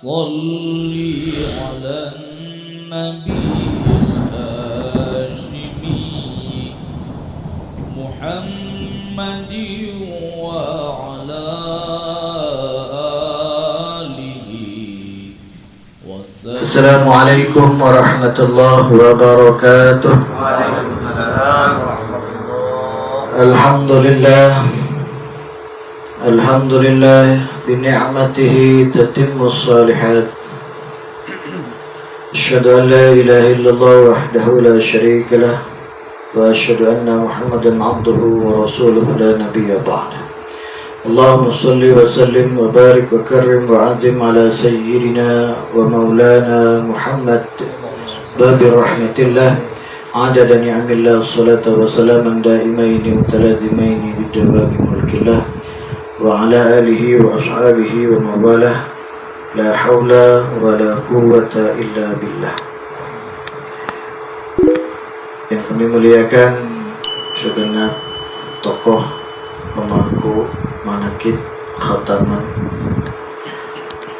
صل على النبي الهاشمي محمد وعلى آله وسلم. السلام عليكم ورحمة الله وبركاته. وعليكم السلام ورحمة الله. الحمد لله بنعمته تتم الصالحات. أشهد أن لا إله إلا الله وحده لا شريك له وأشهد أن محمدا عبده ورسوله لا نبي بعده. اللهم صل وسلم وبارك وكرم وعظم على سيدنا ومولانا محمد باب رحمة الله عدد نعم الله الصلاة وسلاما دائمين متلازمين بدوام ملك الله وعلى آله وأصحابه ومواله لا حول ولا قوة إلا بالله. Yang kami muliakan segenap tokoh pemangku manaqib khataman,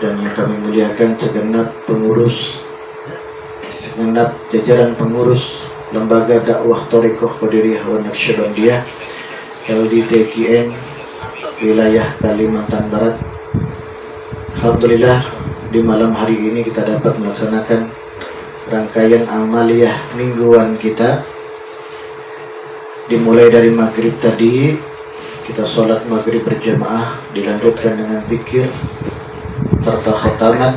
dan yang kami muliakan segenap pengurus, segenap jajaran pengurus Lembaga Dakwah Thariqah Qadiriyah wa Naqsyabandiyah LDTQN wilayah Kalimantan Barat. Alhamdulillah, di malam hari ini kita dapat melaksanakan rangkaian amaliyah mingguan kita. Dimulai dari maghrib tadi, kita sholat maghrib berjamaah, dilanjutkan dengan zikir serta khataman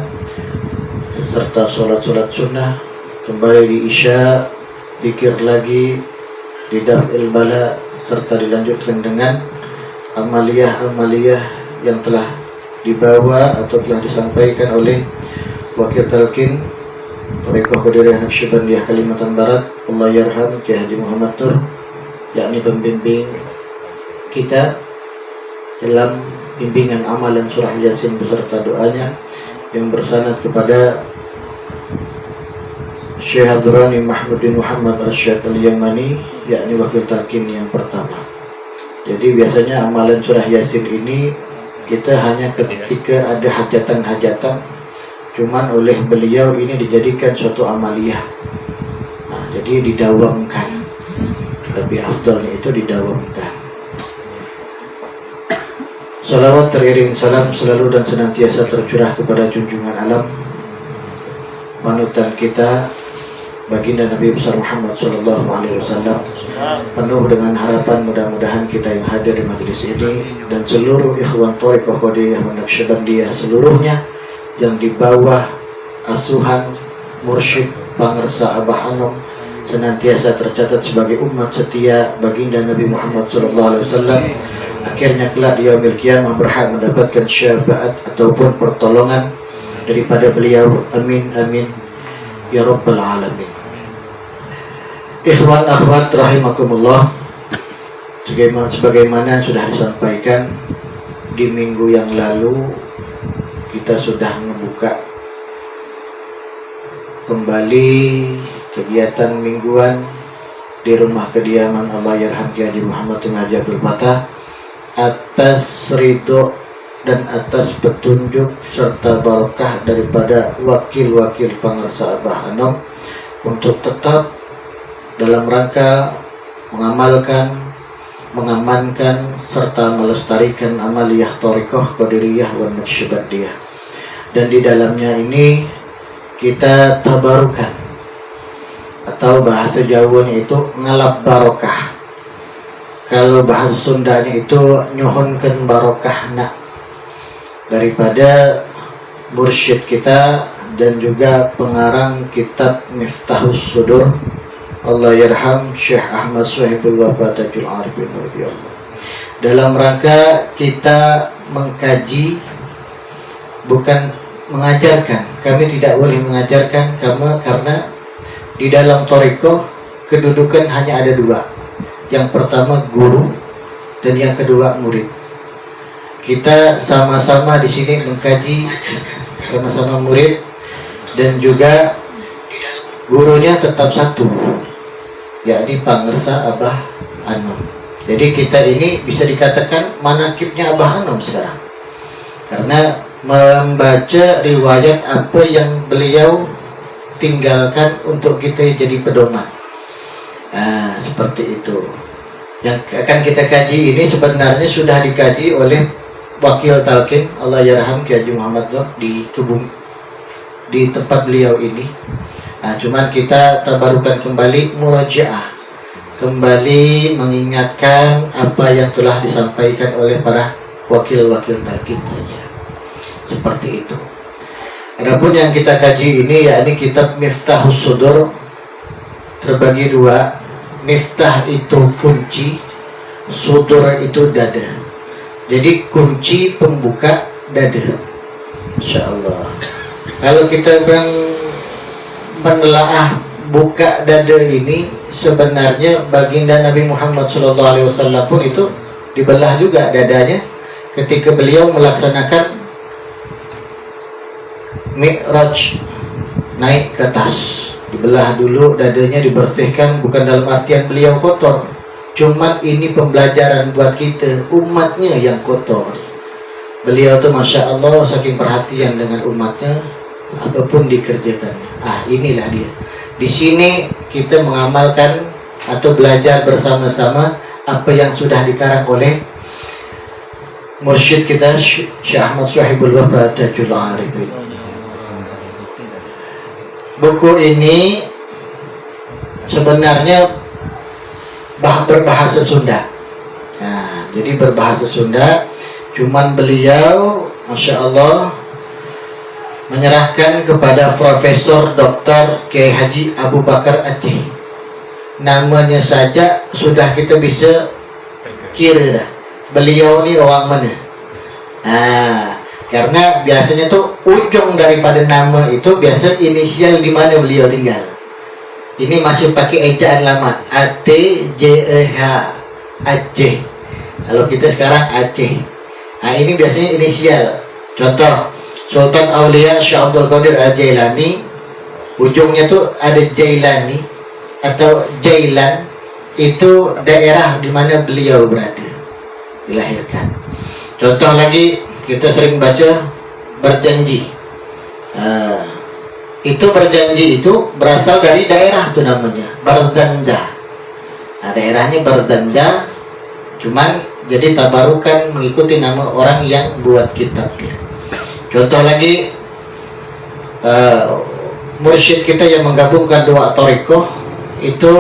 serta sholat sunnah. Kembali di isya, zikir lagi, di daf'il bala, serta dilanjutkan dengan amaliyah-amaliyah yang telah dibawa atau telah disampaikan oleh Wakil Talqin Thariqah Qadiriyah Naqsyabandiyah Kalimantan Barat, Allah yarham Kiai Haji Muhammad Tur, yakni pembimbing kita dalam bimbingan amalan surah Yasin beserta doanya yang bersanad kepada Syekh Abdurrani Mahmud bin Muhammad Asyad Al-Yamani, yakni Wakil Talqin yang pertama. Jadi biasanya amalan surah Yasin ini kita hanya ketika ada hajatan-hajatan, cuman oleh beliau ini dijadikan suatu amaliyah. Nah, jadi didawamkan. Lebih afdalnya itu didawamkan. Salawat teriring salam selalu dan senantiasa tercurah kepada junjungan alam, panutan kita, baginda Nabi besar Muhammad SAW, penuh dengan harapan mudah-mudahan kita yang hadir di majelis ini dan seluruh ikhwan Thariqah Qadiriyah wa Naqsyabandiyah seluruhnya yang di bawah asuhan mursyid pangersa Abah Anom senantiasa tercatat sebagai umat setia baginda Nabi Muhammad SAW, akhirnya kelak di yaumil qiyamah berhak mendapatkan syafaat ataupun pertolongan daripada beliau. Amin amin ya rabbal alamin. Ikhwan akhwat rahimakumullah, sebagaimana sudah disampaikan di minggu yang lalu, kita sudah membuka kembali kegiatan mingguan di rumah kediaman Allah yarham Kiai Haji Muhammad Haji Abdul Fatah atas ridho dan atas petunjuk serta barakah daripada wakil-wakil pangersa Abah Anom untuk tetap dalam rangka mengamalkan, mengamankan serta melestarikan amaliyah Thariqah Qadiriyah wa Naqsyabandiyah. Dan di dalamnya ini kita tabarukan, atau bahasa Jawanya itu ngalap barokah. Kalau bahasa Sundanya itu nyohonkan barokahna daripada mursyid kita dan juga pengarang kitab Miftahus Sudur, Allah yarham Syekh Ahmad Suhaibul Wafat Tajul Arifin radhiyallahu. Dalam rangka kita mengkaji, bukan mengajarkan. Kami tidak boleh mengajarkan karena di dalam thariqah kedudukan hanya ada dua. Yang pertama guru dan yang kedua murid. Kita sama-sama di sini mengkaji, sama-sama murid, dan juga gurunya tetap satu, yakni pangersa Abah Anom. Jadi kita ini bisa dikatakan manaqibnya Abah Anom sekarang, karena membaca riwayat apa yang beliau tinggalkan untuk kita jadi pedoman. Seperti itu. Yang akan kita kaji ini sebenarnya sudah dikaji oleh Wakil Talqin Allahyarham Ki Haji Muhammad Nur di tempat beliau ini. Cuman kita tabarukan kembali murajaah, kembali mengingatkan apa yang telah disampaikan oleh para wakil-wakil talqin saja. Seperti itu. Adapun yang kita kaji ini yakni kitab Miftahus Sudur, terbagi dua. Miftah itu kunci, sudur itu dada. Jadi kunci pembuka dada. Insyaallah. Kalau kita menelaah buka dada ini, sebenarnya baginda Nabi Muhammad SAW pun itu dibelah juga dadanya ketika beliau melaksanakan Mi'raj, naik ke atas. Dibelah dulu dadanya, dibersihkan, bukan dalam artian beliau kotor, cuman ini pembelajaran buat kita, umatnya yang kotor. Beliau tuh Masya Allah saking perhatian dengan umatnya, apapun dikerjakannya. Inilah dia. Di sini kita mengamalkan atau belajar bersama-sama apa yang sudah dikarang oleh mursyid kita Syekh Ahmad Suhaibul Wafatajul Arifin. Buku ini sebenarnya berbahasa Sunda. Jadi berbahasa Sunda, cuman beliau Masya Allah menyerahkan kepada Profesor Dr. Kiai Haji Abu Bakar Aceh. Namanya saja sudah kita bisa kira dah beliau ini orang mana. Karena biasanya tuh ujung daripada nama itu biasa inisial di mana beliau tinggal. Ini masih pakai ejaan lama, ATJEH, Aceh. Kalau kita sekarang Aceh. Ini biasanya inisial. Contoh, Sultan Aulia Syekh Abdul Qadir Al-Jailani, ujungnya tuh ada Jailani atau Jailan, itu daerah di mana beliau berada, dilahirkan. Contoh lagi, kita sering baca berjanji. Itu berjanji itu berasal dari daerah itu namanya Barzanda. Daerahnya Barzanda, cuman jadi tabarukan mengikuti nama orang yang buat kitabnya. Contoh lagi, mursyid kita yang menggabungkan dua thariqah itu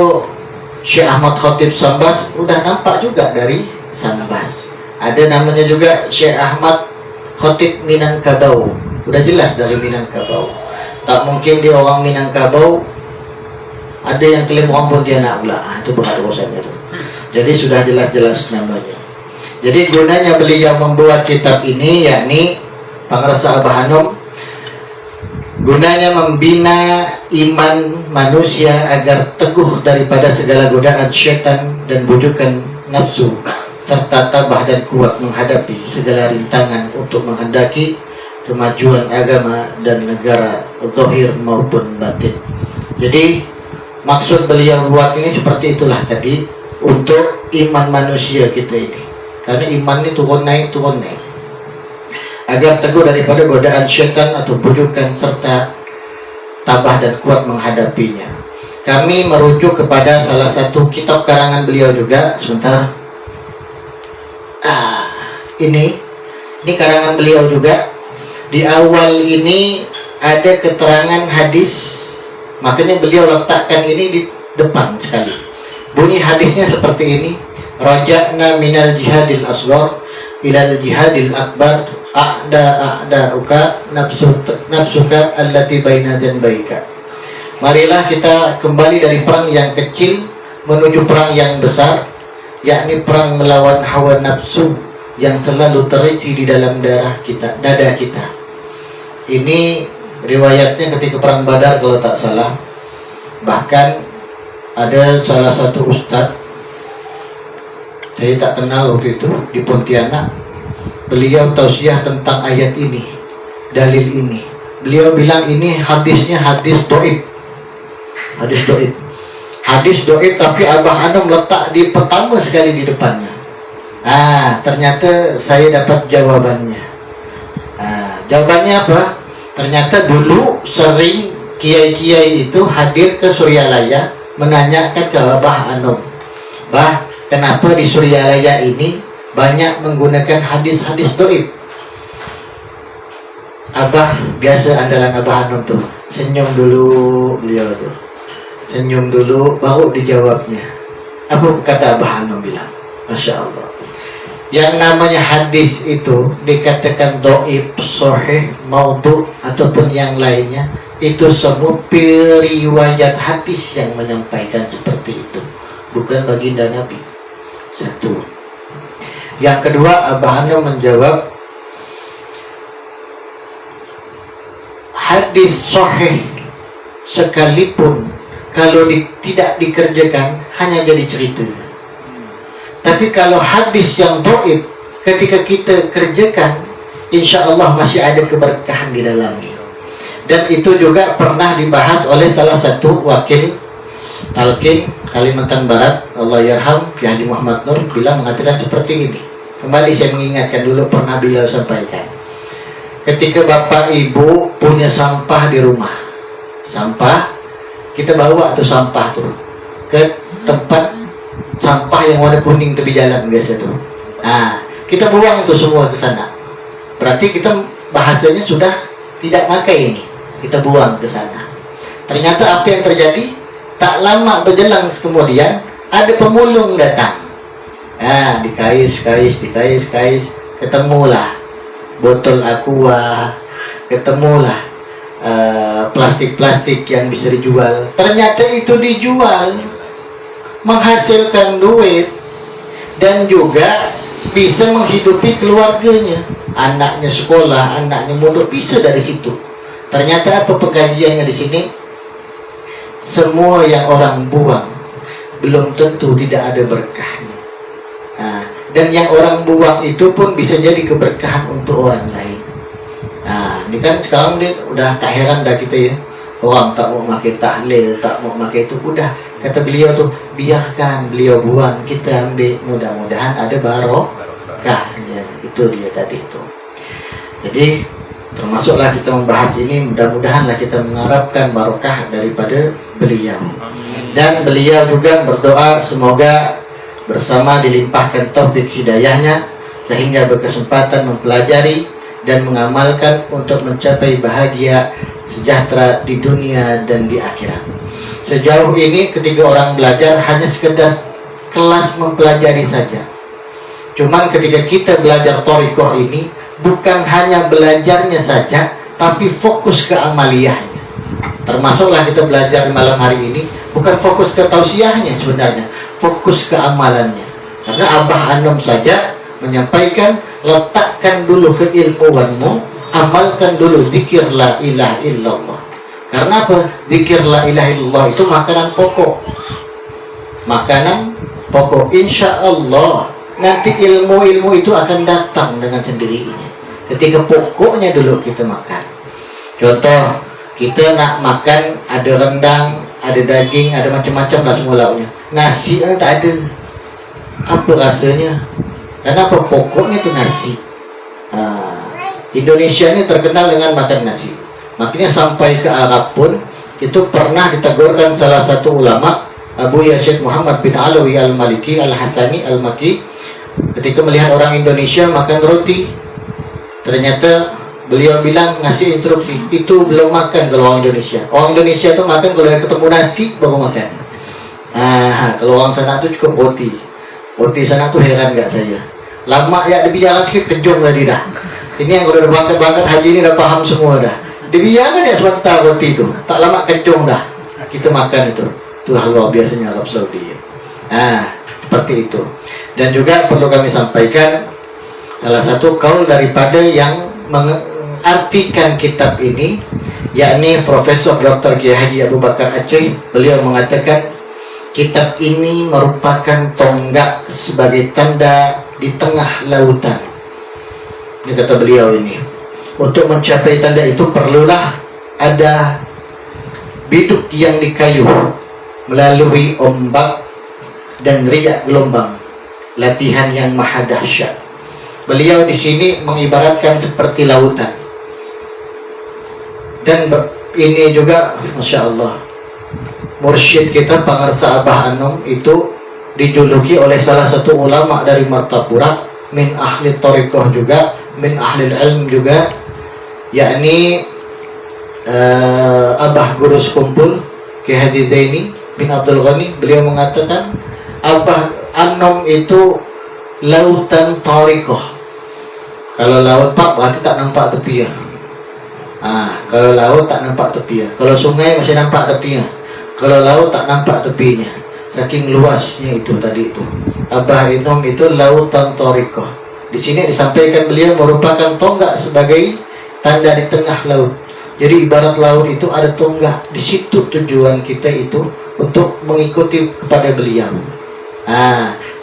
Syekh Ahmad Khatib Sambas, udah nampak juga dari Sambas. Ada namanya juga Syekh Ahmad Khatib Minangkabau, udah jelas dari Minangkabau. Tak mungkin dia orang Minangkabau ada yang klaim orang Pontianak pula. Itu bukan urusannya itu. Jadi sudah jelas-jelas namanya. Jadi gunanya beliau membuat kitab ini yakni Pangrasa Abah Hanum, gunanya membina iman manusia agar teguh daripada segala godaan syaitan dan bujukan nafsu, serta tabah dan kuat menghadapi segala rintangan untuk menghendaki kemajuan agama dan negara zahir maupun batin. Jadi maksud beliau buat ini seperti itulah tadi, untuk iman manusia kita ini. Karena iman ini turun naik agar teguh daripada godaan syaitan atau bujukan serta tabah dan kuat menghadapinya. Kami merujuk kepada salah satu kitab karangan beliau juga. Sebentar. Ini karangan beliau juga. Di awal ini ada keterangan hadis, makanya beliau letakkan ini di depan sekali. Bunyi hadisnya seperti ini: raja'na minal jihadil asghar ilal jihadil akbar, a'da'uka nafsuka allati baina janbaika. Marilah kita kembali dari perang yang kecil menuju perang yang besar, yakni perang melawan hawa nafsu yang selalu terisi di dalam dada kita. Ini riwayatnya ketika perang Badar kalau tak salah. Bahkan ada salah satu ustadz, saya tak kenal waktu itu, di Pontianak. Beliau tausiah tentang ayat ini, dalil ini. Beliau bilang ini hadisnya hadis doib. Hadis doib tapi Abah Hanum letak di pertama sekali di depannya. Ternyata saya dapat jawabannya. Jawabannya apa? Ternyata dulu sering kiai-kiai itu hadir ke Suryalaya menanyakan ke Abah Anom, Bah, kenapa di Suryalaya ini banyak menggunakan hadis-hadis doib? Abah, biasa andalan Abah Anom tuh, senyum dulu beliau tuh. Senyum dulu, baru dijawabnya. Apa kata Abah Anom bilang? Masya Allah. Yang namanya hadis itu dikatakan doib, sahih, maudhu ataupun yang lainnya, itu semua periwayat hadis yang menyampaikan seperti itu, bukan baginda Nabi. Satu. Yang kedua, Abah Anom menjawab, hadis sahih sekalipun kalau tidak dikerjakan hanya jadi cerita. Tapi kalau hadis yang doib, ketika kita kerjakan, insya Allah masih ada keberkahan di dalamnya. Dan itu juga pernah dibahas oleh salah satu wakil talqin Kalimantan Barat, Allah yarham, Ki Haji Muhammad Nur, bilang mengatakan seperti ini. Kembali saya mengingatkan dulu pernah beliau sampaikan. Ketika bapak ibu punya sampah di rumah, sampah, kita bawa tuh sampah tuh ke tempat sampah yang warna kuning tepi jalan biasa tuh. Nah, kita buang itu semua ke sana. Berarti kita bahasanya sudah tidak pakai ini. Kita buang ke sana. Ternyata apa yang terjadi? Tak lama berjelang kemudian ada pemulung datang. Nah, dikais, ketemulah botol aqua, ketemulah plastik-plastik yang bisa dijual. Ternyata itu dijual, menghasilkan duit, dan juga bisa menghidupi keluarganya. Anaknya sekolah, anaknya mondok, bisa dari situ. Ternyata apa pengkajiannya di sini? Semua yang orang buang belum tentu tidak ada berkahnya. Nah, dan yang orang buang itu pun bisa jadi keberkahan untuk orang lain. Nah, ini kan sekarang dia udah tak heran dah kita ya. Orang tak mau pakai tahlil, tak mau pakai itu, udah kata beliau tuh, biarkan beliau buang, kita ambil, mudah-mudahan ada barokahnya. Itu dia tadi itu. Jadi termasuklah kita membahas ini, mudah-mudahanlah kita mengharapkan barokah daripada beliau. Dan beliau juga berdoa semoga bersama dilimpahkan taufik hidayahnya sehingga berkesempatan mempelajari dan mengamalkan untuk mencapai bahagia sejahtera di dunia dan di akhirat. Sejauh ini ketika orang belajar hanya sekedar kelas mempelajari saja. Cuman ketika kita belajar thariqah ini bukan hanya belajarnya saja, tapi fokus ke amaliyahnya. Termasuklah kita belajar malam hari ini bukan fokus ke tausiahnya sebenarnya, fokus ke amalannya. Karena Abah Anom saja menyampaikan, letakkan dulu keilmuanmu, amalkan dulu zikir la ilaha illallah. Karena apa? Zikir la ilaha illallah itu makanan pokok. Makanan pokok. Insya Allah nanti ilmu-ilmu itu akan datang dengan sendirinya ketika pokoknya dulu kita makan. Contoh, kita nak makan ada rendang, ada daging, ada macam-macam lah semua lauknya. Nasi tak ada. Apa rasanya? Kenapa? Pokoknya itu nasi. Indonesia ini terkenal dengan makan nasi. Makanya sampai ke Arab pun itu pernah ditegurkan salah satu ulama, Abu Yazid Muhammad bin Alawi al-Maliki al-Hasani al-Maki, ketika melihat orang Indonesia makan roti. Ternyata beliau bilang, ngasih instruksi, itu belum makan kalau orang Indonesia. Orang Indonesia itu makan kalau ketemu nasi baru makan. Kalau orang sana itu cukup roti. Roti sana tuh heran gak saya, lama ya dibiarkan sikit kejong tadi dah. Ini yang udah berangkat haji ini udah paham semua dah. Dibiarkan ya sebentar roti itu, tak lama kejong dah kita makan itu. Itulah luar biasanya Arab Saudi. Seperti itu. Dan juga perlu kami sampaikan, salah satu kaul daripada yang mengartikan kitab ini, yakni Profesor Dr. Kiai Haji Abu Bakar Aceh. Beliau mengatakan kitab ini merupakan tonggak sebagai tanda di tengah lautan. Ini kata beliau ini. Untuk mencapai tanda itu perlulah ada biduk yang dikayuh melalui ombak dan riak gelombang, latihan yang maha dahsyat. Beliau di sini mengibaratkan seperti lautan. Dan ini juga Masya Allah, mursyid kita Pangarsa Abah Anom itu dijuluki oleh salah satu ulama dari Martapura, min ahli thariqah juga, min ahli ilm juga, yakni Abah Guru Sekumpul Ki Haji Zaini bin Abdul Ghani. Beliau mengatakan Abah Anom itu lautan thariqah. Kalau laut Pak berarti tak nampak tepi ya. Kalau laut tak nampak tepi ya. Kalau sungai masih nampak tepinya. Kalau laut tak nampak tepinya. Saking luasnya itu tadi itu. Abah Anom itu lautan thariqah. Di sini disampaikan beliau merupakan tonggak sebagai tanda di tengah laut. Jadi ibarat laut itu ada tonggak. Di situ tujuan kita itu untuk mengikuti kepada beliau.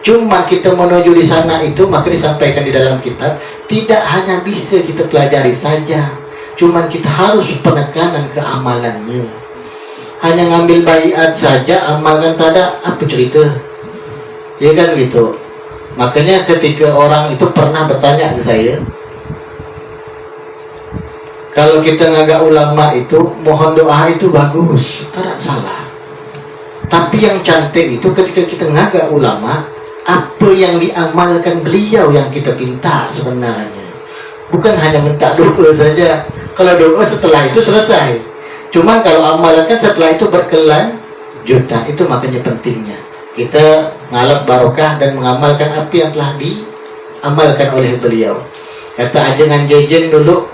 Cuma kita menuju di sana itu, maka disampaikan di dalam kitab, tidak hanya bisa kita pelajari saja. Cuma kita harus penekanan ke amalannya. Hanya ngambil baiat saja, amalkan tak ada, apa cerita? Ya kan gitu. Makanya ketika orang itu pernah bertanya ke saya, kalau kita ngagak ulama itu, mohon doa itu bagus, tidak salah. Tapi yang cantik itu ketika kita ngagak ulama, apa yang diamalkan beliau yang kita pinta sebenarnya. Bukan hanya minta doa saja. Kalau doa setelah itu selesai. Cuman kalau amalan kan setelah itu berkelanjutan. Itu makanya pentingnya kita ngalap barokah dan mengamalkan apa yang telah diamalkan oleh beliau. Kata Ajengan Jejen dulu,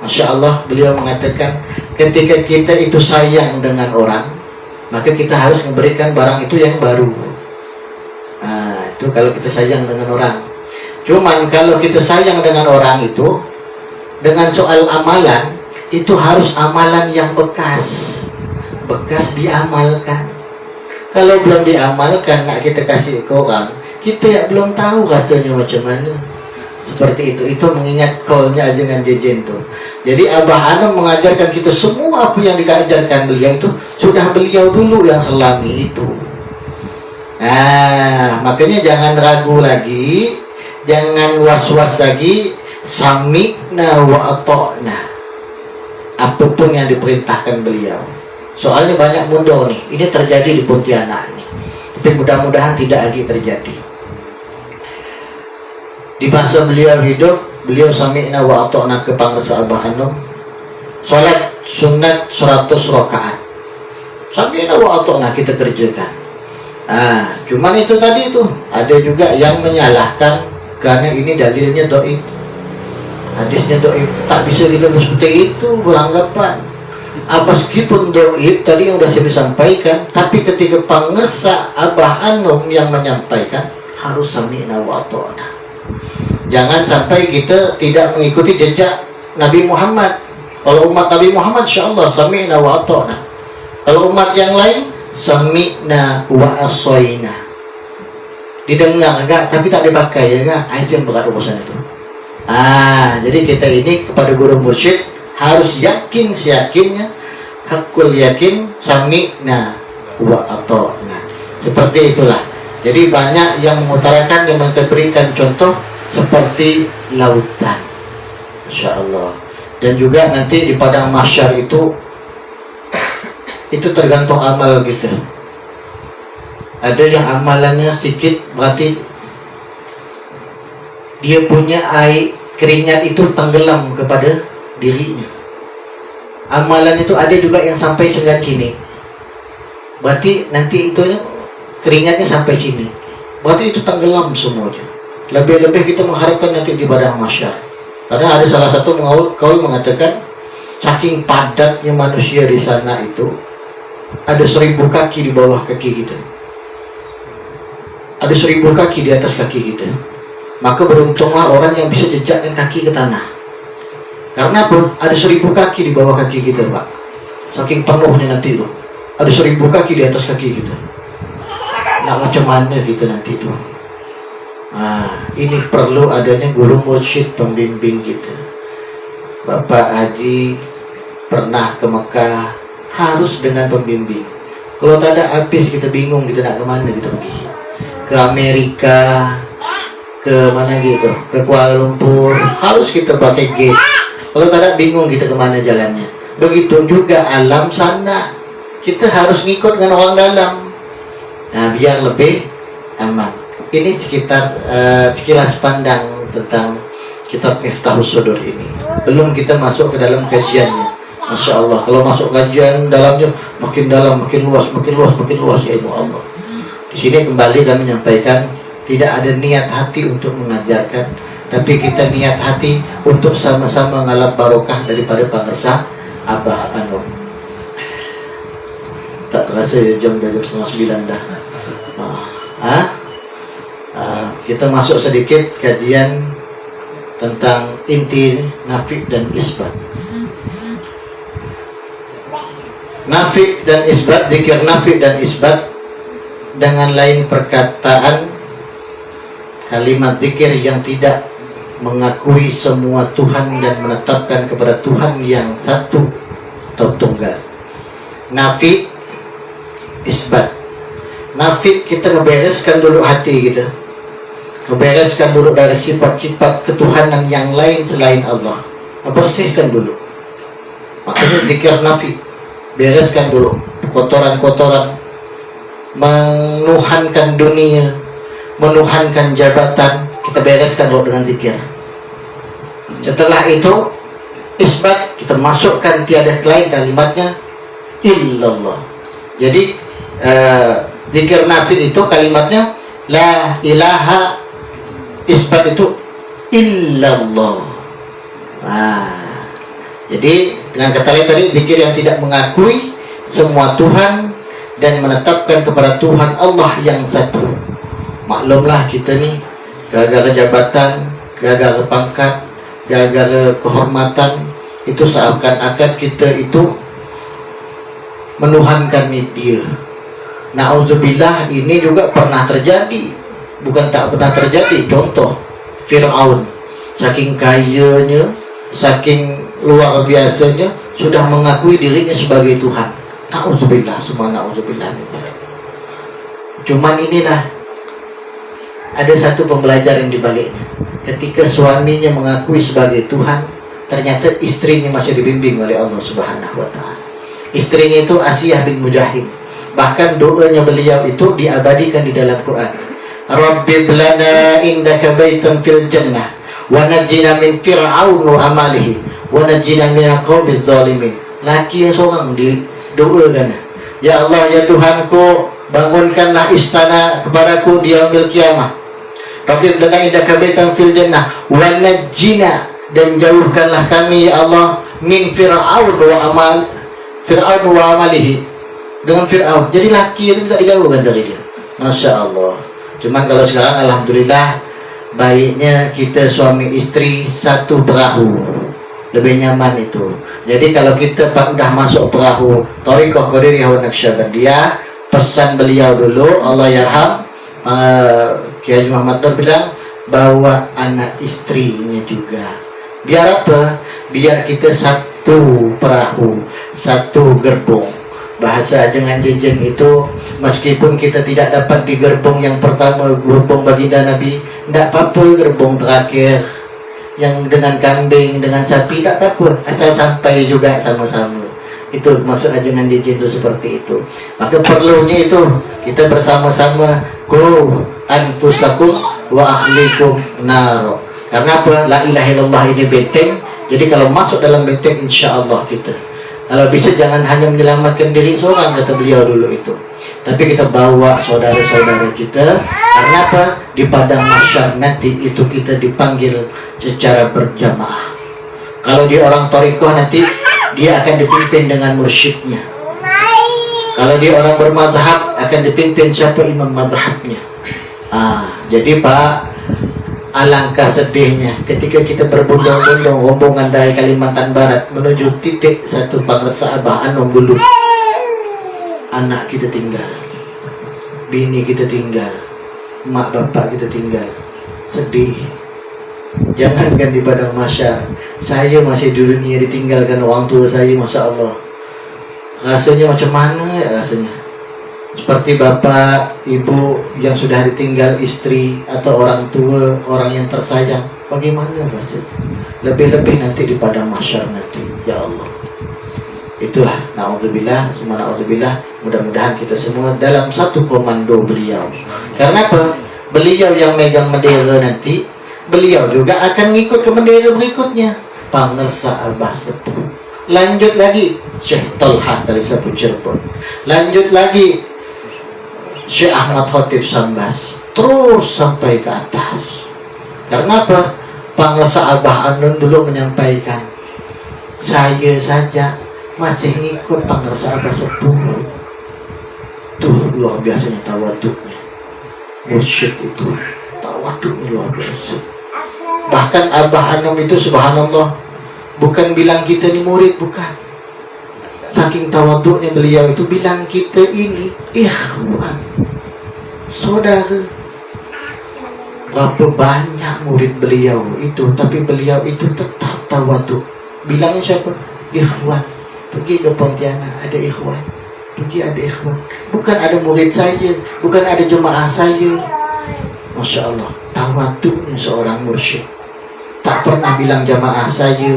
Masya Allah, beliau mengatakan ketika kita itu sayang dengan orang, maka kita harus memberikan barang itu yang baru. Itu kalau kita sayang dengan orang. Cuman kalau kita sayang dengan orang itu, dengan soal amalan, itu harus amalan yang bekas diamalkan. Kalau belum diamalkan, nak kita kasih ke orang, kita ya belum tahu rasanya macam mana. Seperti itu mengingat kaulnya Ajengan Jejen tuh. Jadi Abah Anom mengajarkan kita semua apa yang diajarkan beliau itu sudah beliau dulu yang selami itu. Makanya jangan ragu lagi, jangan was-was lagi, sami'na wa ata'na. Apapun yang diperintahkan beliau. Soalnya banyak mundur nih. Ini terjadi di Pontianak nih. Tapi mudah-mudahan tidak lagi terjadi. Di masa beliau hidup, beliau sami'na wa ata'na ke Pangarsa Abah Anom. Salat sunat 100 rakaat. Sami'na wa ata'na kita kerjakan. Cuman itu tadi itu ada juga yang menyalahkan karena ini dalilnya dhaif. Hadisnya dhaif, tak bisa kita seperti itu beranggapan. Meskipun dhaif tadi yang sudah saya sampaikan, tapi ketika Pangarsa Abah Anom yang menyampaikan harus sami'na wa ata'na. Jangan sampai kita tidak mengikuti jejak Nabi Muhammad. Kalau umat Nabi Muhammad insyaallah sami'na wa ata'na. Kalau umat yang lain sami'na wa asoina. Didengar enggak tapi tak dipakai ya enggak? Itu yang berat urusan itu. Jadi kita ini kepada guru mursyid harus yakin seyakinnya, hakul yakin sami'na wa ata'na. Seperti itulah. Jadi banyak yang mengutarakan yang memberikan contoh seperti lautan. Masya Allah. Dan juga nanti di padang mahsyar itu tergantung amal kita. Ada yang amalannya sedikit, berarti dia punya air keringat itu tenggelam kepada dirinya. Amalan itu ada juga yang sampai sehingga kini, berarti nanti itu keringatnya sampai sini, berarti itu tenggelam semuanya. Lebih-lebih kita mengharapkan nanti di padang mahsyar. Karena ada salah satu kaul mengatakan saking padatnya manusia di sana itu ada 1000 kaki di bawah kaki kita, ada 1000 kaki di atas kaki kita. Maka beruntunglah orang yang bisa jejakkan kaki ke tanah. Karena apa? Ada 1000 kaki di bawah kaki kita, Pak. Saking penuhnya nanti itu ada 1000 kaki di atas kaki kita. Nah, macam mana kita nanti itu? Ini perlu adanya guru mursyid pembimbing kita. Bapak Haji pernah ke Mekah, harus dengan pembimbing. Kalau tak ada habis kita bingung kita nak kemana kita pergi. Ke Amerika, ke mana gitu, ke Kuala Lumpur, harus kita pakai gate. Kalau tak ada bingung kita kemana jalannya. Begitu juga alam sana, kita harus ngikut dengan orang dalam. Nah, biar lebih aman. Ini sekilas pandang tentang kitab Miftahus Sudur ini. Belum kita masuk ke dalam kajiannya. Masya Allah, kalau masuk kajian dalamnya makin dalam, makin luas ilmu Allah. Di sini kembali kami menyampaikan, tidak ada niat hati untuk mengajarkan, tapi kita niat hati untuk sama-sama ngalap barokah daripada pangersa Abah Anu. Tak terasa jam dah jam 8:30 dah. Kita masuk sedikit kajian tentang inti nafi dan isbat. Nafi dan isbat, zikir nafi dan isbat dengan lain perkataan kalimat zikir yang tidak mengakui semua Tuhan dan menetapkan kepada Tuhan yang satu atau tunggal. Nafi, isbat. Nafi, kita ngebereskan dulu hati kita, ngebereskan dulu dari sifat-sifat ketuhanan yang lain selain Allah, bersihkan dulu. Makanya zikir nafi, bereskan dulu kotoran-kotoran, menuhankan dunia, menuhankan jabatan, kita bereskan dulu dengan zikir. Setelah itu isbat, kita masukkan tiada lain kalimatnya illallah. Jadi zikir nafi itu kalimatnya la ilaha, isbat itu illallah. Jadi dengan kata lain tadi, zikir yang tidak mengakui semua Tuhan dan menetapkan kepada Tuhan Allah yang satu. Maklumlah kita nih, gara-gara jabatan, gara-gara pangkat, gara-gara kehormatan, itu seakan-akan kita itu menuhankan dia. Na'udzubillah, ini juga pernah terjadi, bukan tak pernah terjadi. Contoh Fir'aun, saking kayanya, saking luar biasanya, sudah mengakui dirinya sebagai Tuhan. Na'udzubillah, semua na'udzubillah. Cuman inilah, ada satu pembelajaran di baliknya. Ketika suaminya mengakui sebagai Tuhan, ternyata istrinya masih dibimbing oleh Allah Subhanahu wa Ta'ala. Istrinya itu Asiyah bin Mujahid. Bahkan doanya beliau itu diabadikan di dalam Quran. Rabbi blana indaka baitan fil jannah wa najjina min fir'aun wa amalihi wa najjina min al-qaumiz zalimin. Laki yang seorang didoakan, ya Allah, ya Tuhanku, bangunkanlah istana kepadaku di yaumil kiamah. Rabbi blana indaka baitan fil jannah wa najjina, dan jauhkanlah kami ya Allah min fir'aun wa amalihi, dengan Fir'aun. Jadi laki itu tidak dijauhkan dari dia. Masya Allah. Cuman kalau sekarang alhamdulillah, baiknya kita suami istri satu perahu, lebih nyaman itu. Jadi kalau kita udah masuk perahu Thariqah Qadiriyah wa Naqsyabandiyah, pesan beliau dulu, Allah yarham, Kiai Muhammad Nur bilang, bawa anak istrinya juga. Biar apa? Biar kita satu perahu, satu gerbong. Bahasa Ajengan Jejen itu, meskipun kita tidak dapat di gerbong yang pertama, gerbong baginda Nabi, tidak apa-apa gerbong terakhir yang dengan kambing, dengan sapi, tidak apa-apa, asal sampai juga sama-sama. Itu maksud Ajengan Jejen itu seperti itu. Maka perlunya itu kita bersama-sama, ku anfusakum wa ahlikum naro. Karena apa? La ilaha illallah ini benteng. Jadi kalau masuk dalam benteng, insya Allah kita, kalau bisa jangan hanya menyelamatkan diri seorang, kata beliau dulu itu, tapi kita bawa saudara-saudara kita. Karena apa? Di padang mahsyar nanti itu kita dipanggil secara berjamaah. Kalau dia orang thariqah, nanti dia akan dipimpin dengan mursyidnya. Kalau dia orang bermadzhab, akan dipimpin siapa imam mazhabnya. Jadi Pak, alangkah sedihnya ketika kita berbondong-bondong rombongan dari Kalimantan Barat menuju titik satu pangersa Abah Anu Bulu. Anak kita tinggal, bini kita tinggal, mak bapak kita tinggal. Sedih. Jangankan di padang mahsyar, saya masih di dunia ditinggalkan orang tua saya, Masya Allah. Rasanya macam mana ya rasanya? Seperti bapak, ibu yang sudah ditinggal istri atau orang tua, orang yang tersayang. Bagaimana rasanya? Lebih-lebih nanti di padang mahsyar nanti, ya Allah. Itulah, na'udzubillah, semua na'udzubillah. Mudah-mudahan kita semua dalam satu komando beliau. Karena apa? Beliau yang megang bendera nanti, beliau juga akan ngikut ke bendera berikutnya. Pangersa Abah Sepuh. Lanjut lagi Syekh Tolhah dari Sapu Cirebon. Lanjut lagi Syekh Ahmad Khotib Sambas. Terus sampai ke atas. Karena apa? Pangersa Abah Anun dulu menyampaikan, saya saja masih ngikut pangersa Abah Sepuh. Tuh luar biasanya tawaduknya. Mursyid itu tawaduknya luar biasa. Bahkan Abah Anum itu subhanallah, bukan bilang kita ini murid, bukan. Saking tawaduknya beliau itu bilang kita ini ikhwan, saudara. Berapa banyak murid beliau itu, tapi beliau itu tetap tawaduk. Bilangnya siapa? Ikhwan. Pergi ke Pontianak, ada ikhwan. Pergi ada ikhwan. Bukan ada murid saja, bukan ada jemaah saja. Masya Allah, tawaduknya seorang mursyid. Tak pernah bilang jamaah saja,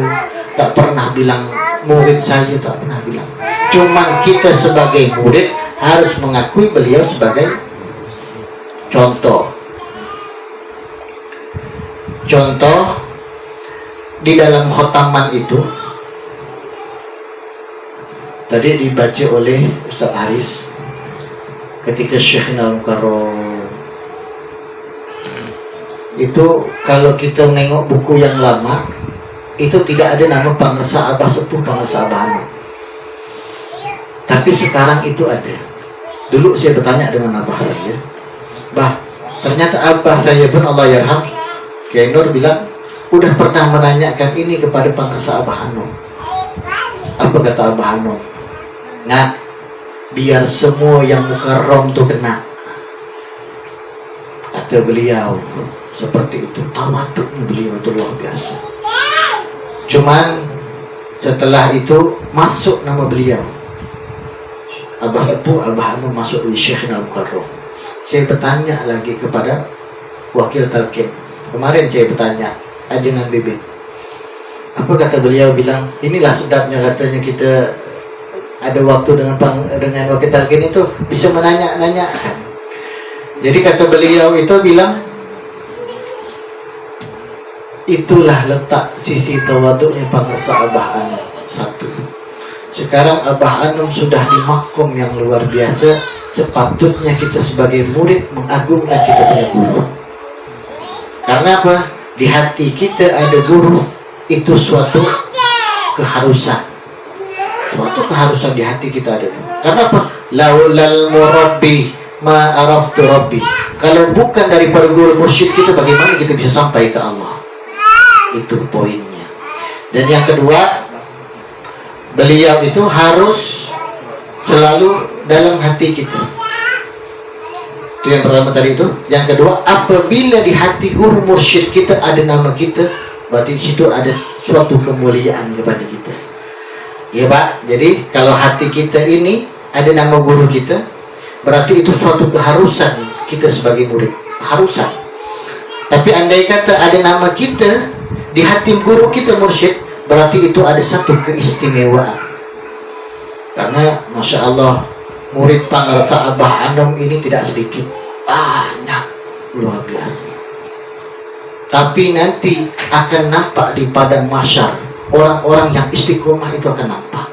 tak pernah bilang murid saja, tak pernah bilang. Cuman kita sebagai murid harus mengakui beliau sebagai contoh. Contoh di dalam khotaman itu tadi dibaca oleh Ustaz Haris ketika Syekh Al-Mukarram itu. Kalau kita menengok buku yang lama itu tidak ada nama Pangersa Abah Sepuh, Pangersa Abah Anum. Tapi sekarang itu ada. Dulu saya bertanya dengan Abah saya, Bah, ternyata Abah saya pun Allah yarham Kiai Nur bilang udah pernah menanyakan ini kepada Pangersa Abah Anum. Apa kata Abah Anum? Nah, biar semua yang mukarram tuh kena. Kata beliau seperti itu. Tawaduknya beliau itu luar biasa. Cuman setelah itu masuk nama beliau Abah Sepuh, Abah Anum masuk di Syekh Al-Mukarram. Saya bertanya lagi kepada wakil talqin. Kemarin saya bertanya Ajengan Bibit. Apa kata beliau? Bilang inilah sedapnya katanya kita ada waktu dengan wakil talqin itu bisa menanya-nanyakan. Jadi kata beliau itu bilang itulah letak sisi tawaduknya Pangersa Abah Anum. Satu, sekarang Abah Anum sudah di makom yang luar biasa. Sepatutnya kita sebagai murid mengagungkan kita punya guru. Karena apa? Di hati kita ada guru, itu suatu keharusan. Suatu keharusan di hati kita ada. Karena apa? Laulal murabbi ma araftu rabbi. Kalau bukan daripada guru mursyid kita, bagaimana kita bisa sampai ke Allah? Itu poinnya. Dan yang kedua, beliau itu harus selalu dalam hati kita. Itu yang pertama tadi itu. Yang kedua, apabila di hati guru mursyid kita ada nama kita, berarti di situ ada suatu kemuliaan kepada kita. Ya Pak, jadi kalau hati kita ini ada nama guru kita, berarti itu suatu keharusan kita sebagai murid. Keharusan. Tapi andai kata ada nama kita di hati guru kita mursyid, berarti itu ada satu keistimewaan. Karena Masya Allah, murid Pangersa Abah Anum ini tidak sedikit, banyak, luar biasa. Tapi nanti akan nampak di padang mahsyar, orang-orang yang istiqomah itu akan nampak.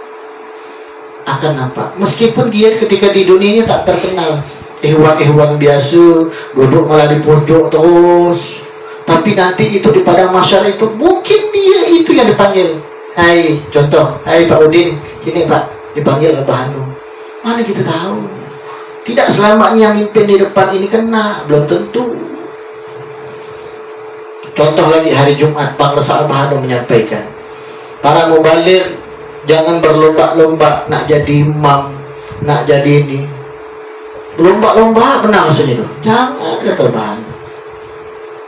Akan nampak. Meskipun dia ketika di dunianya tak terkenal, ihwan-ihwan biasa, duduk malah di pojok terus. Tapi nanti itu di padang mahsyar itu mungkin dia itu yang dipanggil. Hai, contoh, hai Pak Udin, sini Pak, dipanggil Abah Anum. Mana kita tahu? Tidak selamanya yang mimpin di depan ini kena, belum tentu. Contoh lagi hari Jumat, Pangersa Abah Anum menyampaikan, para mubaligh jangan berlomba-lomba nak jadi imam, nak jadi ini. Berlomba-lomba benar maksudnya itu. Jangan, kata Abah Anum.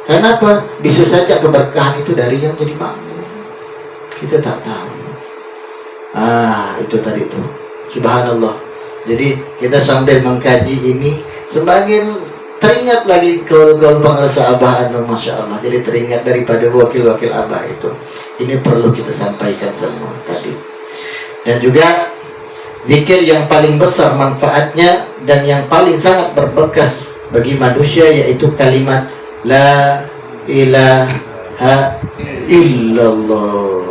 Kenapa? Bisa saja keberkahan itu dari yang jadi makmum. Kita tak tahu. Itu tadi itu. Subhanallah. Jadi kita sambil mengkaji ini, semakin teringat lagi gaul-gaul Pangersa Abah Anum, Masya Allah. Jadi teringat daripada wakil-wakil Abah itu. Ini perlu kita sampaikan semua tadi. Dan juga Zikir yang paling besar manfaatnya dan yang paling sangat berbekas bagi manusia yaitu kalimat La ilaha illallah.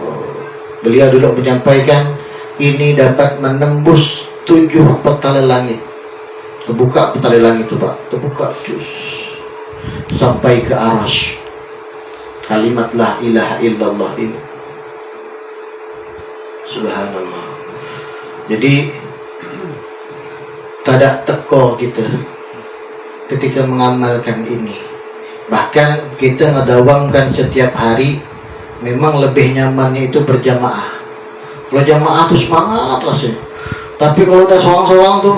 Beliau dulu menyampaikan ini dapat menembus 7 petala langit. Terbuka petala langit itu Pak, terbuka sampai ke arasy. Kalimat La ilaha illallah ini, subhanallah. Jadi tidak teko kita ketika mengamalkan ini. Bahkan kita ngedawangkan setiap hari. Memang lebih nyamannya itu berjamaah. Kalau jamaah tuh semangat rasanya. Tapi kalau udah seorang-seorang tuh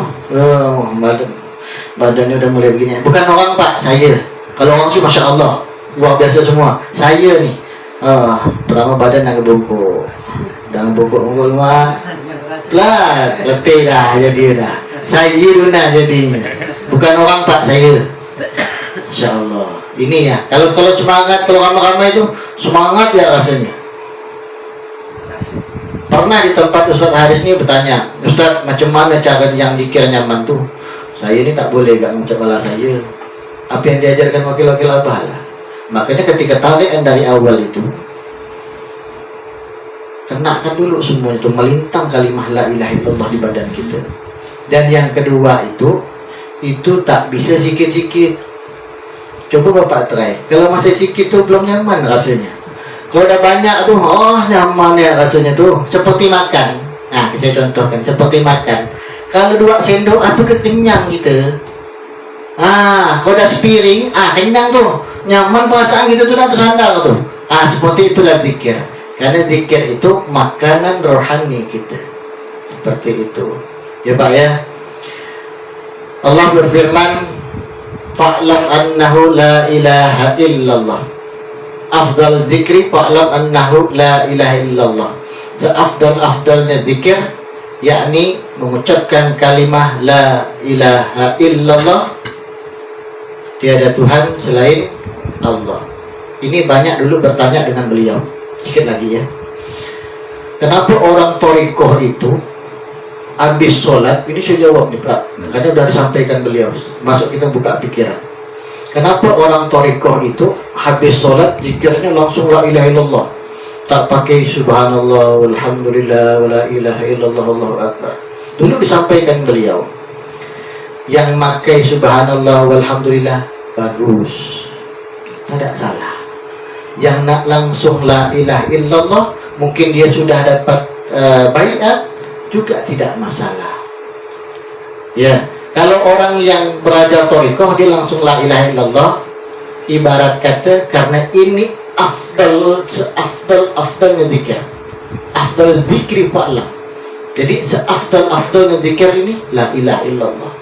badannya udah mulai begini. Bukan orang Pak, saya. Kalau orang sih Masya Allah luar biasa semua. Saya nih pertama badan yang bungkuk. Dan bungkuk-bungkuk mah lah, letih dah jadi dah. Saya guna jadinya. Bukan orang Pak, saya. Masya Allah. Ini ya. Kalau semangat, kalau ramai-ramai itu semangat ya rasanya. Pernah di tempat Ustaz Haris ini bertanya, Ustaz macam mana cara yang zikir nyaman tuh? Saya ini tak boleh gak mengucap Allah saya. Apa yang diajarkan wakil-wakil abah lah. Makanya ketika tarikan dari awal itu, kenakan dulu semua itu, melintang kalimah La ilaha illallah di badan kita. Dan yang kedua itu tak bisa sikit-sikit. Coba Bapak try. Kalau masih sikit tuh belum nyaman rasanya. Kalau udah banyak tuh, nyaman ya rasanya tuh. Seperti makan. Nah, saya contohkan seperti makan. Kalau 2 sendok, apa kekenyang gitu. Kalau udah sepiring, kenyang tuh. Nyaman perasaan gitu tuh, udah tersandar tuh. Seperti itulah zikir. Karena zikir itu makanan rohani kita. Seperti itu. Ya Pak ya. Allah berfirman, fa'lam annahu la ilaha illallah. Afdal zikri fa'lam annahu la ilaha illallah. Seafdal-afdalnya zikir yakni mengucapkan kalimah la ilaha illallah, tiada Tuhan selain Allah. Ini banyak dulu bertanya dengan beliau. Sedikit lagi ya. Kenapa orang thariqah itu habis sholat, ini saya jawab nih Pak, karena sudah disampaikan beliau, masuk kita buka pikiran. Kenapa orang thariqah itu habis sholat zikirnya langsung la ilaha illallah, tak pakai subhanallah walhamdulillah wala ilaha illallah Allahu akbar. Dulu disampaikan beliau, yang pakai subhanallah walhamdulillah bagus, tidak salah. Yang nak langsung la ilaha illallah, mungkin dia sudah dapat baiat, juga tidak masalah. Ya, kalau orang yang belajar thariqah dia langsung la ilaha illallah, ibarat kata karena ini afdalnya zikir. Afdal zikri fa'lam. Jadi seafdalnya zikir ini la ilaha illallah.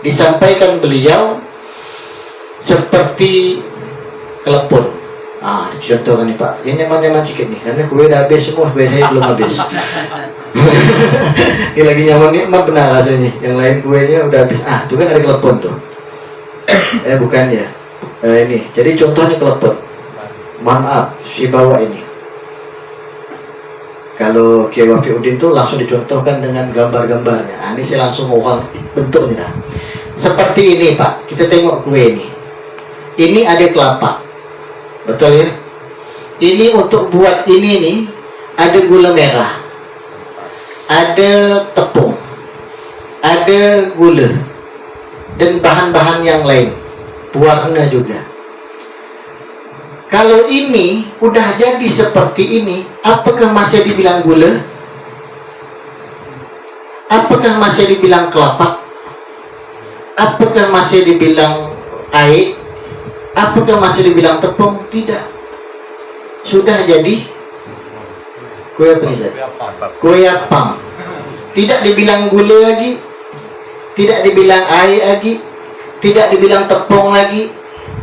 Disampaikan beliau seperti kelepon. Dicontohkan nih Pak. Yang nyaman-nyaman sedikit nih, karena kue udah habis semua, kue saya belum habis. Ini lagi nyaman nih, benar rasanya. Yang lain kuenya udah habis. Itu kan ada kelepon tuh. Bukan ya. Ini. Jadi contohnya kelepon. Mohon maaf, si bawa ini. Kalau Kiai Wafiuddin tuh langsung dicontohkan dengan gambar-gambarnya. Ini saya langsung orang bentuknya. Seperti ini Pak. Kita tengok kue ini. Ini ada kelapa. Betul ya? Ini untuk buat ini nih, ada gula merah, ada tepung, ada gula, dan bahan-bahan yang lain, pewarna juga. Kalau ini udah jadi seperti ini, apakah masih dibilang gula? Apakah masih dibilang kelapa? Apakah masih dibilang air? Apakah masih dibilang tepung? Tidak. Sudah jadi kue apa nih Ustaz? Kue apam. Tidak dibilang gula lagi, tidak dibilang air lagi, tidak dibilang tepung lagi,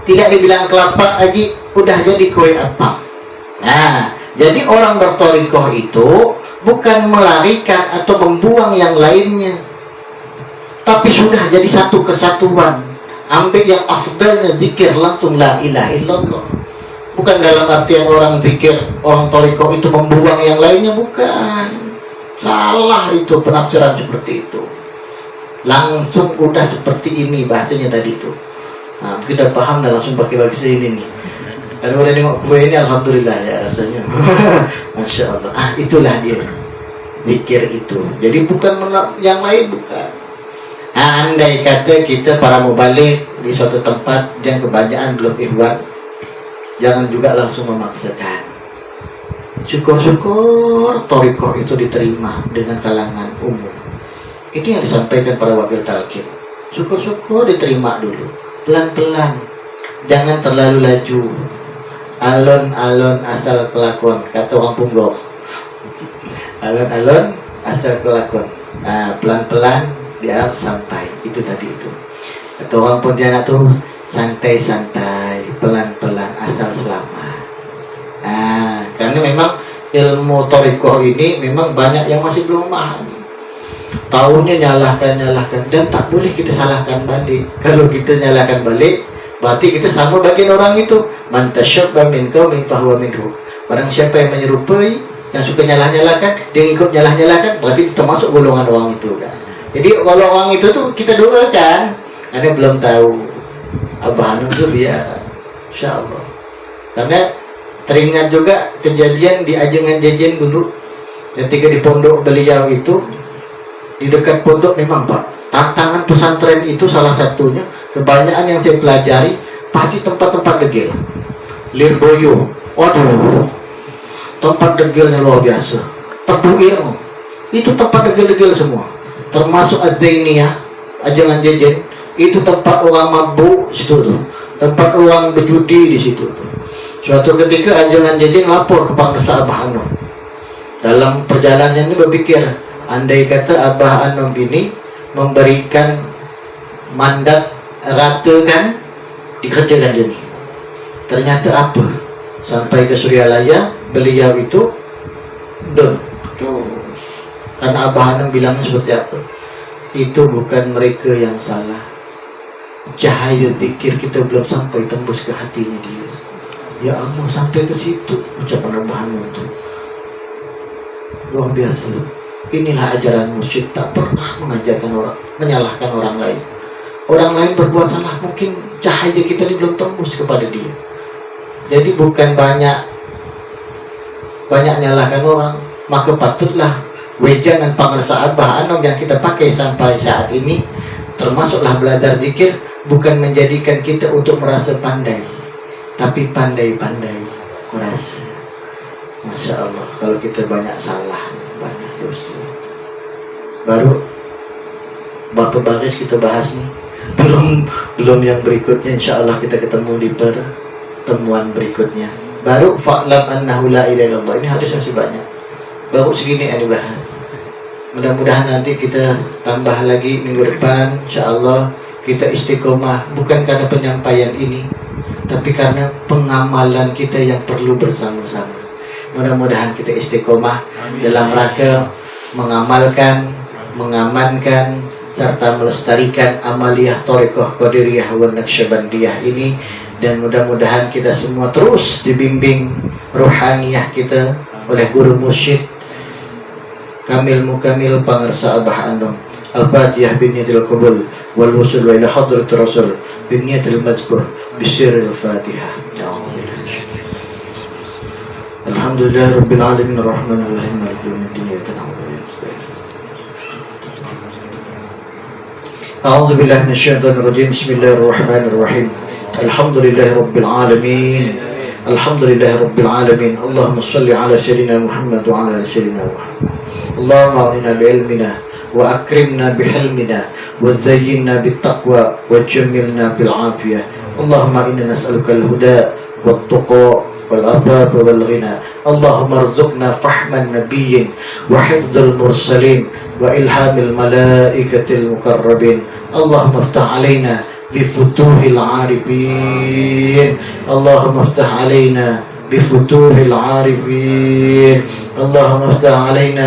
tidak dibilang kelapa lagi, udah jadi kue apam. Nah, jadi orang berthariqah itu bukan melarikan atau membuang yang lainnya, tapi sudah jadi satu kesatuan. Ambil yang afdalnya zikir langsung la ilaha illallah. Bukan dalam artian orang zikir, orang thariqah itu membuang yang lainnya, bukan. Salah itu penafsiran seperti itu. Langsung udah seperti ini bahasanya tadi itu. Nah, kita paham dan langsung pakai bahasa ini nih. Kalau udah nengok kue ini alhamdulillah ya rasanya. Masya Allah. Itulah dia. Zikir itu. Jadi bukan yang lain bukan. Andai kata kita para mubalik di suatu tempat yang kebanyakan belum ikhwan, jangan juga langsung memaksakan. Syukur-syukur thariqah itu diterima dengan kalangan umum. Itu yang disampaikan para wakil talqin. Syukur-syukur diterima dulu, pelan-pelan, jangan terlalu laju. Alon-alon asal kelakon, kata orang Punggok. Alon-alon asal kelakon. Nah, pelan-pelan biar sampai. Itu tadi itu. Kata orang Pontianak tuh santai-santai, pelan-pelan asal selamat. Nah, karena memang ilmu thariqah ini memang banyak yang masih belum memahami. Taunya nyalahkan dan tak boleh kita salahkan balik. Kalau kita nyalahkan balik, berarti kita sama bagian orang itu. Man tasyabba min qaumin fahuwa minhu. Barang siapa yang menyerupai, yang suka nyalah-nyalahkan, dia ikut nyalah-nyalahkan, berarti termasuk golongan orang itu kan. Jadi kalau orang itu tuh kita doakan. Anda belum tahu Abah Hanum itu biar insyaallah. Karena teringat juga kejadian di Ajengan Jejen dulu ketika di pondok beliau itu, di dekat pondok memang Pak, tantangan pesantren itu salah satunya, kebanyakan yang saya pelajari pasti tempat-tempat degil. Lirboyo, waduh, tempat degilnya luar biasa. Tebuir, itu tempat degil-degil semua. Termasuk Az-Zainiyah, Ajengan Jejen, itu tempat orang mabuk situ tuh, tempat orang berjudi di situ tuh. Suatu ketika Ajengan Jejen lapor ke Pangdesa Abah Hanum. Dalam perjalanannya ini berpikir, andai kata Abah Hanum ini memberikan mandat rata kan, dikerjakan dia nih. Ternyata apa? Sampai ke Suryalaya, beliau itu don. Karena Abah Hanum bilangnya seperti apa? Itu bukan mereka yang salah. Cahaya zikir kita belum sampai tembus ke hatinya dia. Ya Allah, sampai ke situ ucapan Abah Hanum itu. Luar biasa. Inilah ajaran mursyid, tak pernah mengajarkan orang, menyalahkan orang lain. Orang lain berbuat salah, mungkin cahaya kita ini belum tembus kepada dia. Jadi bukan banyak nyalahkan orang, maka patutlah wejangan Pangdesa Abah Hanum yang kita pakai sampai saat ini, termasuklah belajar zikir, bukan menjadikan kita untuk merasa pandai, tapi pandai-pandai merasa. Masya Allah, kalau kita banyak salah, banyak dosa. Baru Bapak Baris kita bahas nih, belum yang berikutnya, insya Allah kita ketemu di pertemuan berikutnya. Baru fa'lam annahu la ilaha illallah, ini hadis masih banyak, baru segini yang dibahas. Mudah-mudahan nanti kita tambah lagi minggu depan, insya Allah kita istiqomah, bukan karena penyampaian ini, tapi karena pengamalan kita yang perlu bersama-sama. Mudah-mudahan kita istiqomah dalam rangka mengamalkan, mengamankan, serta melestarikan amaliyah thariqah qadiriyah wa naqsyabandiyah ini. Dan mudah-mudahan kita semua terus dibimbing ruhaniyah kita oleh guru mursyid Kamil Mukamil Pangdesa Abah Hanum. Al-Fatihah binniyatil qabul wal wusul ila hadratir rasul binniyatil mazkur bisirril Fatihah. Alhamdulillah rabbil alamin arrahmanir rahim maliki yaumiddin iyyaka na'budu wa iyyaka nasta'in. A'udzu billahi minasyaitonir rajim. Bismillahirrahmanirrahim. Alhamdulillah rabbil alamin. Alhamdulillah rabbil alamin. Allahumma shalli ala sayyidina Muhammad wa ala ali sayyidina Muhammad. Allahumma a'inna bi'ilmina wa akrimna bihilmina wa zayyinna bittaqwa wa jammilna bil afiyah. Allahumma inna nas'aluka al-huda wat tuqa wal afaf wal ghina. Allahumma arzuqna fahman nabiyyin wa hifdzal mursalin wa ilhamil malaikatil muqarrabin. Allahumma iftah alaina بفتوح العارفين. اللهم افتح علينا بفتوح العارفين. اللهم افتح علينا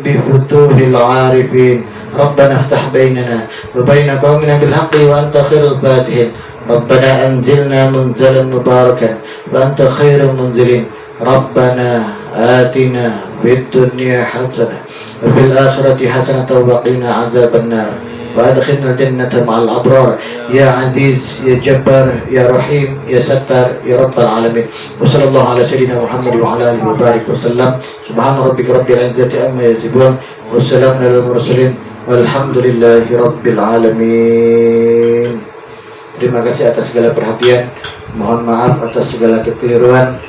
بفتوح العارفين. ربنا افتح بيننا وبين قومنا بالحق وأنت خير الفاتحين. ربنا أنزلنا منزلا مباركا وأنت خير المنزلين. ربنا آتنا في الدنيا حسنة وفي الآخرة حسنة وقنا عذاب النار وأدخلنا الجنة مع الأبرار يا عزيز يا جبار يا رحيم يا ستار يا رب العالمين. وصلى الله على سيدنا محمد وعلى آله وبارك وسلم. سبحان ربك رب العزة عما يصفون والسلام على المرسلين walhamdulillahi rabbil alamin. Terima kasih atas segala perhatian. Mohon maaf atas segala kekeliruan.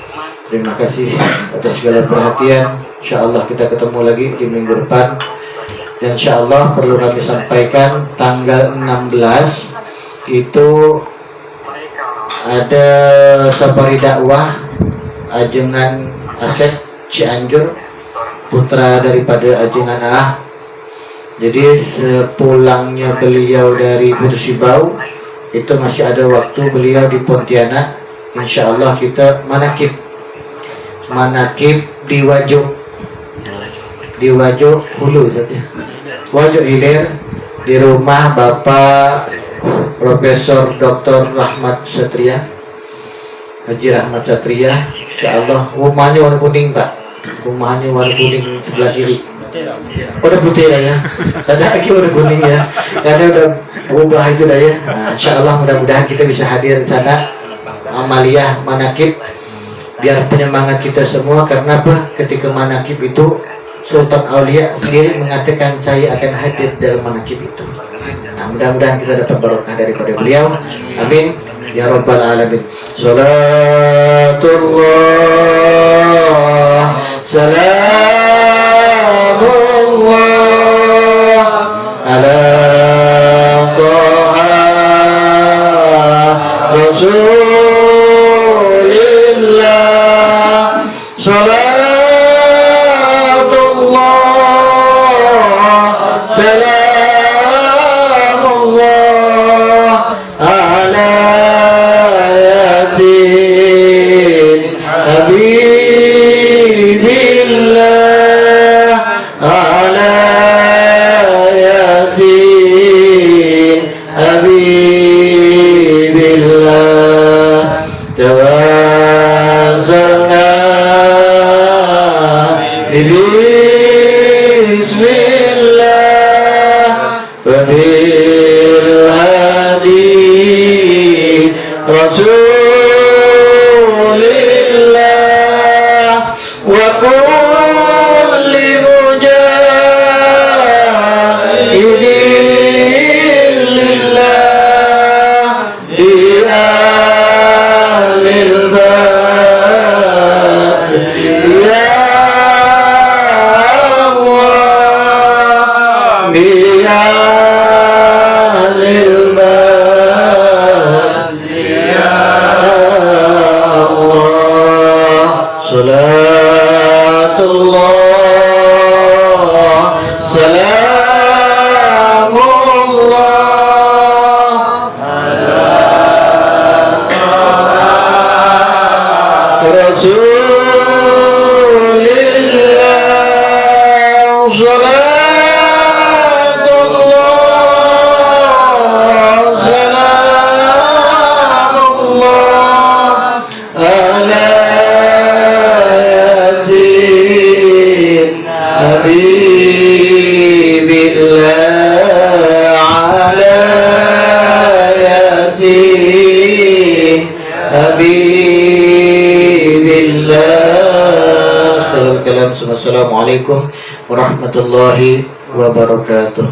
Terima kasih atas segala perhatian. InsyaAllah kita ketemu lagi di minggu depan. Dan InsyaAllah perlu kami sampaikan tanggal 16 itu ada safari dakwah Ajengan Asep Cianjur, putra daripada Ajengan Ah. Jadi sepulangnya beliau dari Bursibau itu masih ada waktu beliau di Pontianak. InsyaAllah kita manakib di Wajo Hulu saja. Wajo Hilir di rumah Bapak Profesor Dr. Rahmat Satria, Haji Rahmat Satria. InsyaAllah rumahnya warna kuning Pak. Rumahnya warna kuning sebelah kiri. Udah putih lah ya. Ada lagi warna kuning ya. Karena udah berubah itu dah ya. Nah, InsyaAllah mudah-mudahan kita bisa hadir di sana. Amaliyah manakib biar penyemangat kita semua. Karena apa? Ketika manakib itu Sultan Aulia sendiri mengatakan saya akan hadir dalam manakib itu. Nah, mudah-mudahan kita dapat barokah daripada beliau. Amin ya rabbal alamin. Salatullah salamullah ala Taha Rasulillah. Salatullah salamullah ala Yasin Habibillah ala Yasin Habibillah. Tawassalna bismillah wa bil hadi rasulillah wa kulli mujahidin lillah bi alil baq ya Allah bi alil baq ya Allah. Salatullah salamullah Rasulillah. Salatullah salamullah ala Yasin Habibillah ala Yasin Habibillah. Assalamualaikum warahmatullahi wabarakatuh.